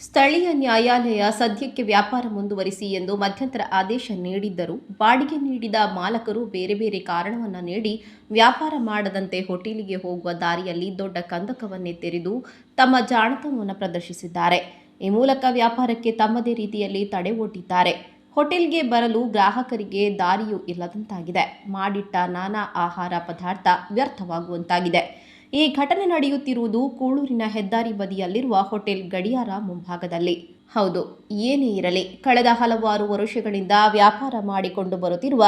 ಸ್ಥಳೀಯ ನ್ಯಾಯಾಲಯ ಸದ್ಯಕ್ಕೆ ವ್ಯಾಪಾರ ಮುಂದುವರಿಸಿ ಎಂದು ಮಧ್ಯಂತರ ಆದೇಶ ನೀಡಿದ್ದರೂ ಬಾಡಿಗೆ ನೀಡಿದ ಮಾಲಕರು ಬೇರೆ ಬೇರೆ ಕಾರಣವನ್ನು ನೀಡಿ ವ್ಯಾಪಾರ ಮಾಡದಂತೆ ಹೋಟೆಲಿಗೆ ಹೋಗುವ ದಾರಿಯಲ್ಲಿ ದೊಡ್ಡ ಕಂದಕವನ್ನೇ ತೆರೆದು ತಮ್ಮ ಜಾಣತನವನ್ನು ಪ್ರದರ್ಶಿಸಿದ್ದಾರೆ. ಈ ಮೂಲಕ ವ್ಯಾಪಾರಕ್ಕೆ ತಮ್ಮದೇ ರೀತಿಯಲ್ಲಿ ತಡೆ ಒಡ್ಡಿದ್ದಾರೆ. ಹೋಟೆಲ್ಗೆ ಬರಲು ಗ್ರಾಹಕರಿಗೆ ದಾರಿಯೂ ಇಲ್ಲದಂತಾಗಿದೆ. ಮಾಡಿಟ್ಟ ನಾನಾ ಆಹಾರ ಪದಾರ್ಥ ವ್ಯರ್ಥವಾಗುವಂತಾಗಿದೆ. ಈ ಘಟನೆ ನಡೆಯುತ್ತಿರುವುದು ಕೂಳೂರಿನ ಹೆದ್ದಾರಿ ಬದಿಯಲ್ಲಿರುವ ಹೋಟೆಲ್ ಗಡಿಯಾರ ಮುಂಭಾಗದಲ್ಲಿ. ಹೌದು, ಏನೇ ಇರಲಿ, ಕಳೆದ ಹಲವಾರು ವರ್ಷಗಳಿಂದ ವ್ಯಾಪಾರ ಮಾಡಿಕೊಂಡು ಬರುತ್ತಿರುವ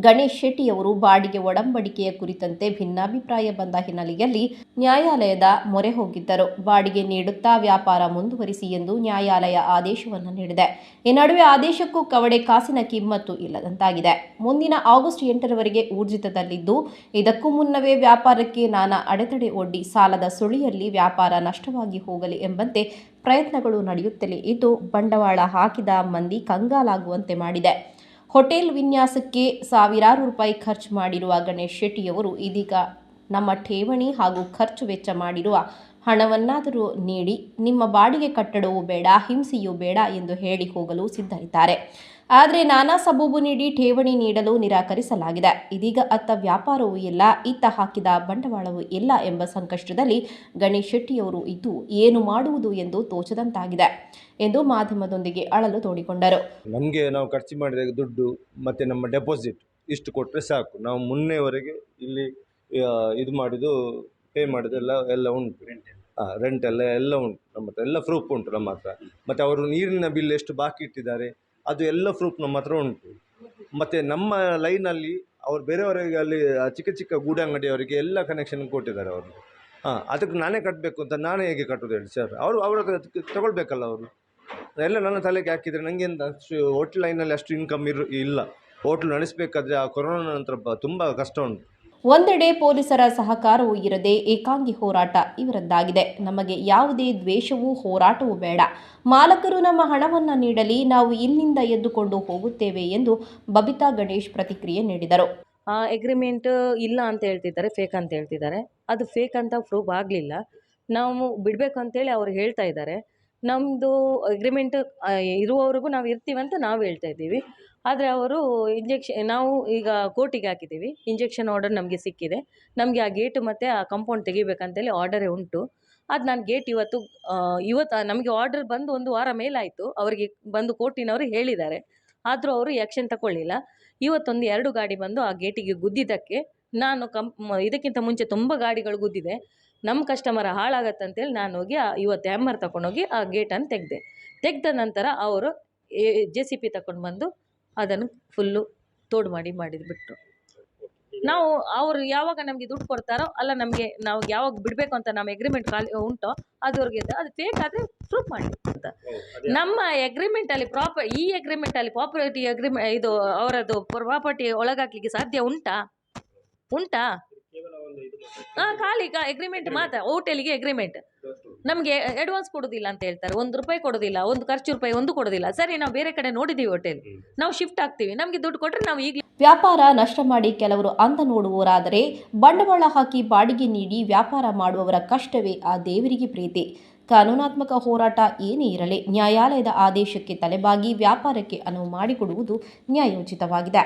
ಗಣೇಶ್ ಶೆಟ್ಟಿಯವರು ಬಾಡಿಗೆ ಒಡಂಬಡಿಕೆಯ ಕುರಿತಂತೆ ಭಿನ್ನಾಭಿಪ್ರಾಯ ಬಂದ ಹಿನ್ನೆಲೆಯಲ್ಲಿ ನ್ಯಾಯಾಲಯದ ಮೊರೆ ಹೋಗಿದ್ದರು. ಬಾಡಿಗೆ ನೀಡುತ್ತಾ ವ್ಯಾಪಾರ ಮುಂದುವರಿಸಿ ಎಂದು ನ್ಯಾಯಾಲಯ ಆದೇಶವನ್ನು ನೀಡಿದೆ. ಈ ನಡುವೆ ಆದೇಶಕ್ಕೂ ಕವಡೆ ಕಾಸಿನ ಕಿಮ್ಮತ್ತು ಇಲ್ಲದಂತಾಗಿದೆ. ಮುಂದಿನ ಆಗಸ್ಟ್ 8ರವರೆಗೆ ಊರ್ಜಿತದಲ್ಲಿದ್ದು, ಇದಕ್ಕೂ ಮುನ್ನವೇ ವ್ಯಾಪಾರಕ್ಕೆ ನಾನಾ ಅಡೆತಡೆ ಒಡ್ಡಿ ಸಾಲದ ಸುಳಿಯಲ್ಲಿ ವ್ಯಾಪಾರ ನಷ್ಟವಾಗಿ ಹೋಗಲಿ ಎಂಬಂತೆ ಪ್ರಯತ್ನಗಳು ನಡೆಯುತ್ತಲೇ ಇದ್ದು ಬಂಡವಾಳ ಹಾಕಿದ ಮಂದಿ ಕಂಗಾಲಾಗುವಂತೆ ಮಾಡಿದೆ. ಹೋಟೆಲ್ ವಿನ್ಯಾಸಕ್ಕೆ ಸಾವಿರಾರು ರೂಪಾಯಿ ಖರ್ಚು ಮಾಡಿರುವ ಗಣೇಶ್ ಶೆಟ್ಟಿಯವರು ಇದೀಗ ನಮ್ಮ ಠೇವಣಿ ಹಾಗೂ ಖರ್ಚು ವೆಚ್ಚ ಮಾಡಿರುವ ಹಣವನ್ನಾದರೂ ನೀಡಿ, ನಿಮ್ಮ ಬಾಡಿಗೆ ಕಟ್ಟಡವೂ ಬೇಡ, ಹಿಂಸೆಯೂ ಬೇಡ ಎಂದು ಹೇಳಿ ಹೋಗಲು ಸಿದ್ಧರಿದ್ದಾರೆ. ಆದರೆ ನಾನಾ ಸಬೂಬು ನೀಡಿ ಠೇವಣಿ ನೀಡಲು ನಿರಾಕರಿಸಲಾಗಿದೆ. ಇದೀಗ ಅತ್ತ ವ್ಯಾಪಾರವೂ ಇಲ್ಲ, ಇತ್ತ ಹಾಕಿದ ಬಂಡವಾಳವೂ ಇಲ್ಲ ಎಂಬ ಸಂಕಷ್ಟದಲ್ಲಿ ಗಣೇಶ್ ಶೆಟ್ಟಿಯವರು ಇದ್ದು ಏನು ಮಾಡುವುದು ಎಂದು ತೋಚದಂತಾಗಿದೆ ಎಂದು ಮಾಧ್ಯಮದೊಂದಿಗೆ ಅಳಲು ತೋಡಿಕೊಂಡರು. ನಮಗೆ ನಾವು ಖರ್ಚು ಮಾಡಿದ ದುಡ್ಡು ಮತ್ತು ನಮ್ಮ ಡೆಪಾಸಿಟ್ ಇಷ್ಟು ಕೊಟ್ಟರೆ ಸಾಕು. ನಾವು ಮೊನ್ನೆವರೆಗೆ ಇಲ್ಲಿ ಇದು ಮಾಡೋದು ಪೇ ಮಾಡೋದು ಎಲ್ಲ ಉಂಟು. ರೆಂಟ್ ಎಲ್ಲ ಉಂಟು ನಮ್ಮ ಹತ್ರ, ಎಲ್ಲ ಪ್ರೂಫ್ ಉಂಟು ನಮ್ಮ ಹತ್ರ. ಮತ್ತು ಅವರು ನೀರಿನ ಬಿಲ್ ಎಷ್ಟು ಬಾಕಿ ಇಟ್ಟಿದ್ದಾರೆ ಅದು ಎಲ್ಲ ಪ್ರೂಫ್ ನಮ್ಮ ಹತ್ರ ಉಂಟು. ಮತ್ತು ನಮ್ಮ ಲೈನಲ್ಲಿ ಅವರು ಬೇರೆಯವರಿಗೆ ಅಲ್ಲಿ ಚಿಕ್ಕ ಚಿಕ್ಕ ಗೂಡಂಗಡಿಯವರಿಗೆ ಎಲ್ಲ ಕನೆಕ್ಷನ್ ಕೊಟ್ಟಿದ್ದಾರೆ ಅವರು. ಅದಕ್ಕೆ ನಾನೇ ಕಟ್ಟಬೇಕು ಅಂತ ನಾನೇ ಹೇಗೆ ಕಟ್ಟೋದು ಹೇಳಿ ಸರ್? ಅವ್ರ ತಗೊಳ್ಬೇಕಲ್ಲ ಅವರು. ಎಲ್ಲ ನನ್ನ ತಲೆಗೆ ಹಾಕಿದರೆ ನನಗೆ ಅಷ್ಟು ಹೋಟ್ಲ್ ಲೈನಲ್ಲಿ ಅಷ್ಟು ಇನ್ಕಮ್ ಇಲ್ಲ. ಹೋಟ್ಲು ನಡೆಸಬೇಕಾದ್ರೆ ಆ ಕೊರೋನಾ ನಂತರ ತುಂಬ ಕಷ್ಟ ಉಂಟು. ಒಂದೆಡೆ ಪೊಲೀಸರ ಸಹಕಾರವೂ ಇರದೆ ಏಕಾಂಗಿ ಹೋರಾಟ ಇವರದ್ದಾಗಿದೆ. ನಮಗೆ ಯಾವುದೇ ದ್ವೇಷವೂ ಹೋರಾಟವೂ ಬೇಡ, ಮಾಲಕರು ನಮ್ಮ ಹಣವನ್ನು ನೀಡಲಿ, ನಾವು ಇಲ್ಲಿಂದ ಎದ್ದುಕೊಂಡು ಹೋಗುತ್ತೇವೆ ಎಂದು ಬಬಿತಾ ಗಣೇಶ್ ಪ್ರತಿಕ್ರಿಯೆ ನೀಡಿದರು. ಎಗ್ರಿಮೆಂಟ್ ಇಲ್ಲ ಅಂತ ಹೇಳ್ತಿದ್ದಾರೆ, ಫೇಕ್ ಅಂತ ಹೇಳ್ತಿದ್ದಾರೆ. ಅದು ಫೇಕ್ ಅಂತ ಪ್ರೂವ್ ಆಗಲಿಲ್ಲ. ನಾವು ಬಿಡಬೇಕು ಅಂತೇಳಿ ಅವ್ರು ಹೇಳ್ತಾ ಇದ್ದಾರೆ. ನಮ್ಮದು ಅಗ್ರಿಮೆಂಟ್ ಇರುವವರೆಗೂ ನಾವು ಇರ್ತೀವಂತ ನಾವು ಹೇಳ್ತಾ ಇದ್ದೀವಿ. ಆದರೆ ಅವರು ನಾವು ಈಗ ಕೋರ್ಟಿಗೆ ಹಾಕಿದ್ದೀವಿ. ಇಂಜೆಕ್ಷನ್ ಆರ್ಡರ್ ನಮಗೆ ಸಿಕ್ಕಿದೆ. ನಮಗೆ ಆ ಗೇಟು ಮತ್ತು ಆ ಕಾಂಪೌಂಡ್ ತೆಗಿಬೇಕಂತೇಳಿ ಆರ್ಡರೇ ಉಂಟು. ಅದು ನಾನು ಗೇಟ್ ಇವತ್ತು ನಮಗೆ ಆರ್ಡರ್ ಬಂದು 1 ವಾರ ಮೇಲಾಯಿತು. ಅವರಿಗೆ ಬಂದು ಕೋರ್ಟಿನವರು ಹೇಳಿದ್ದಾರೆ. ಆದರೂ ಅವರು ಆ್ಯಕ್ಷನ್ ತಗೊಳ್ಳಿಲ್ಲ. ಇವತ್ತೊಂದು 2 ಗಾಡಿ ಬಂದು ಆ ಗೇಟಿಗೆ ಗುದ್ದಿದ್ದಕ್ಕೆ ನಾನು ಇದಕ್ಕಿಂತ ಮುಂಚೆ ತುಂಬ ಗಾಡಿಗಳು ಗುದ್ದಿದೆ. ನಮ್ಮ ಕಸ್ಟಮರ್ ಹಾಳಾಗತ್ತಂತೇಳಿ ನಾನು ಹೋಗಿ ಇವತ್ತು ಹ್ಯಾಮರ್ ತಗೊಂಡೋಗಿ ಆ ಗೇಟನ್ನು ತೆಗೆದ ನಂತರ ಅವರು JCB ತಗೊಂಡು ಬಂದು ಅದನ್ನು ಫುಲ್ಲು ತೋಡು ಮಾಡಿಬಿಟ್ರು. ನಾವು ಅವರು ಯಾವಾಗ ನಮಗೆ ದುಡ್ಡು ಕೊಡ್ತಾರೋ ಅಲ್ಲ, ನಾವು ಯಾವಾಗ ಬಿಡಬೇಕು ಅಂತ ನಮ್ಮ ಎಗ್ರಿಮೆಂಟ್ ಉಂಟೋ ಅದುವರೆಗೆ ಅದು ಫೇಕ್ ಆದರೆ ಪ್ರೂಫ್ ಮಾಡಿ ಅಂತ. ನಮ್ಮ ಎಗ್ರಿಮೆಂಟಲ್ಲಿ ಈ ಎಗ್ರಿಮೆಂಟಲ್ಲಿ ಪ್ರಾಪರ್ಟಿ ಇದು ಅವರದ್ದು ಪ್ರಾಪರ್ಟಿ ಒಳಗಾಕ್ಲಿಕ್ಕೆ ಸಾಧ್ಯ ಉಂಟಾ? ಖಾಲಿ ಎಗ್ರಿಮೆಂಟ್ ಮಾತ್ರ. ಹೋಟೆಲಿಗೆ ಎಗ್ರಿಮೆಂಟ್ ನಮಗೆ ಅಡ್ವಾನ್ಸ್ ಕೊಡೋದಿಲ್ಲ ಅಂತ ಹೇಳ್ತಾರೆ. 1 ರೂಪಾಯಿ ಕೊಡೋದಿಲ್ಲ, ಒಂದು ಖರ್ಚು ರೂಪಾಯಿ ಒಂದು ಕೊಡೋದಿಲ್ಲ. ಸರಿ, ನಾವು ಬೇರೆ ಕಡೆ ನೋಡಿದ್ದೀವಿ ಹೋಟೆಲ್, ನಾವು ಶಿಫ್ಟ್ ಆಗ್ತೀವಿ, ನಮಗೆ ದುಡ್ಡು ಕೊಟ್ಟರೆ ನಾವು ಈಗಲೇ. ವ್ಯಾಪಾರ ನಷ್ಟ ಮಾಡಿ ಕೆಲವರು ಅಂದ ನೋಡುವವರಾದರೆ ಬಂಡವಾಳ ಹಾಕಿ ಬಾಡಿಗೆ ನೀಡಿ ವ್ಯಾಪಾರ ಮಾಡುವವರ ಕಷ್ಟವೇ ಆ ದೇವರಿಗೆ ಪ್ರೀತಿ. ಕಾನೂನಾತ್ಮಕ ಹೋರಾಟ ಏನೇ ಇರಲಿ, ನ್ಯಾಯಾಲಯದ ಆದೇಶಕ್ಕೆ ತಲೆಬಾಗಿ ವ್ಯಾಪಾರಕ್ಕೆ ಅನುವು ಮಾಡಿಕೊಡುವುದು ನ್ಯಾಯೋಚಿತವಾಗಿದೆ.